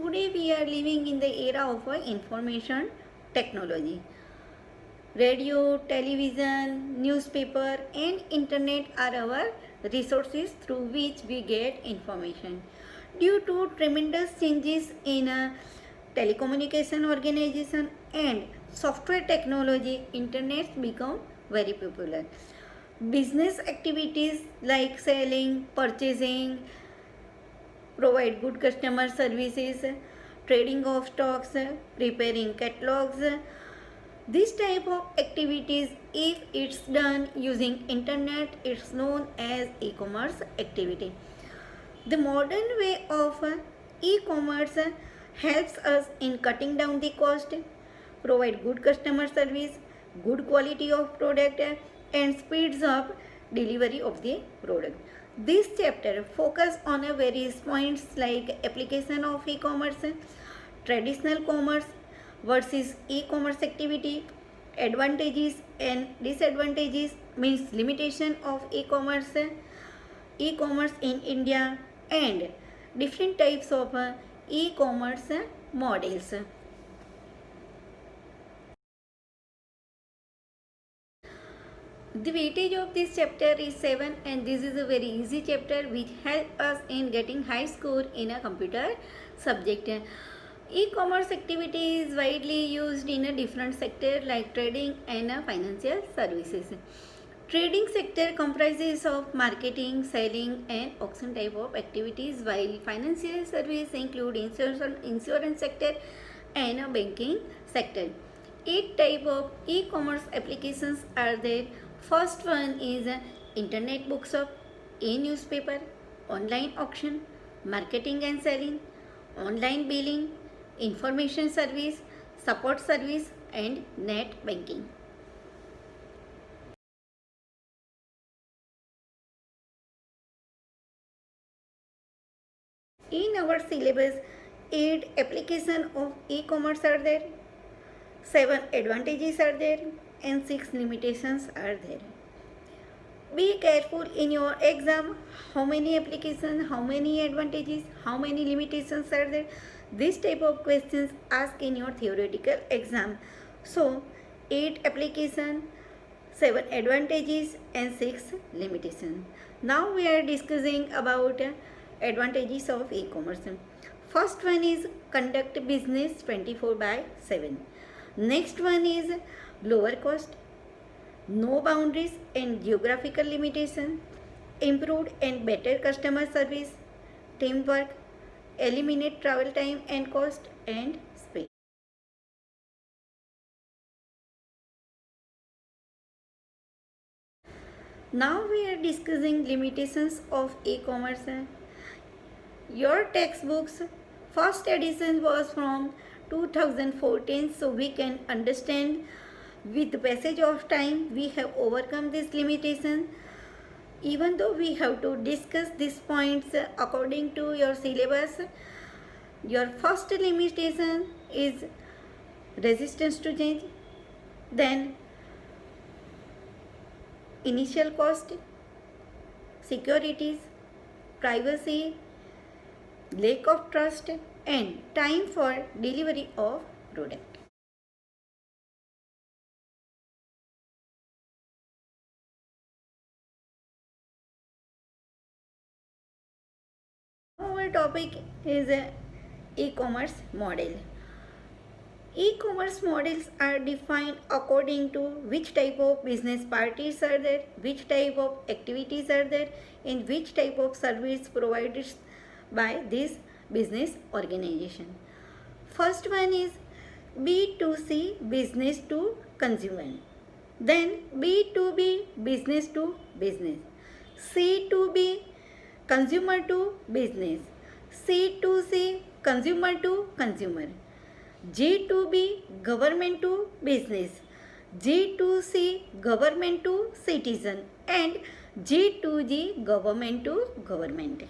Today we are living in the era of information technology. Radio, television, newspaper and internet are our resources through which we get information. Due to tremendous changes in telecommunication organization and software technology, internet become very popular. Business activities like selling, purchasing, provide good customer services, trading of stocks, preparing catalogs. This type of activities, if it's done using internet, it's known as e-commerce activity. The modern way of e-commerce helps us in cutting down the cost, provide good customer service, good quality of product and speeds up delivery of the product. This chapter focus on various points like application of e-commerce, traditional commerce versus e-commerce activity, advantages and disadvantages, means limitation of e-commerce in India and different types of e-commerce models. The weightage of this chapter is 7 and this is a very easy chapter which helps us in getting high score in a computer subject. E-commerce activity is widely used in a different sector like trading and financial services. Trading sector comprises of marketing, selling and auction type of activities, while financial service include insurance sector and banking sector. 8 type of e-commerce applications are there. First one is internet bookshop, e-newspaper, online auction, marketing and selling, online billing, information service, support service and net banking. In our syllabus, 8 applications of e-commerce are there, 7 advantages are there and 6 limitations are there. Be careful in your exam how many applications, how many advantages, how many limitations are there. This type of questions asked in your theoretical exam. So 8 applications, 7 advantages and 6 limitations. Now we are discussing about advantages of e-commerce. First one is conduct business 24/7. Next one is lower cost, no boundaries and geographical limitation, improved and better customer service, teamwork, eliminate travel time and cost and speed. Now we are discussing limitations of e-commerce. Your textbooks first edition was from 2014, so we can understand with the passage of time we have overcome this limitation. Even though we have to discuss these points according to your syllabus, your first limitation is resistance to change, then initial cost, securities, privacy, lack of trust and time for delivery of product. Our topic is e-commerce model. E-commerce models are defined according to which type of business parties are there, which type of activities are there, and which type of service provided by this business organization. First one is B2C, business to consumer. Then B2B, business to business. C2B, consumer to business. C2C, consumer to consumer. G2B, government to business. G2C, government to citizen. And G2G, government to government.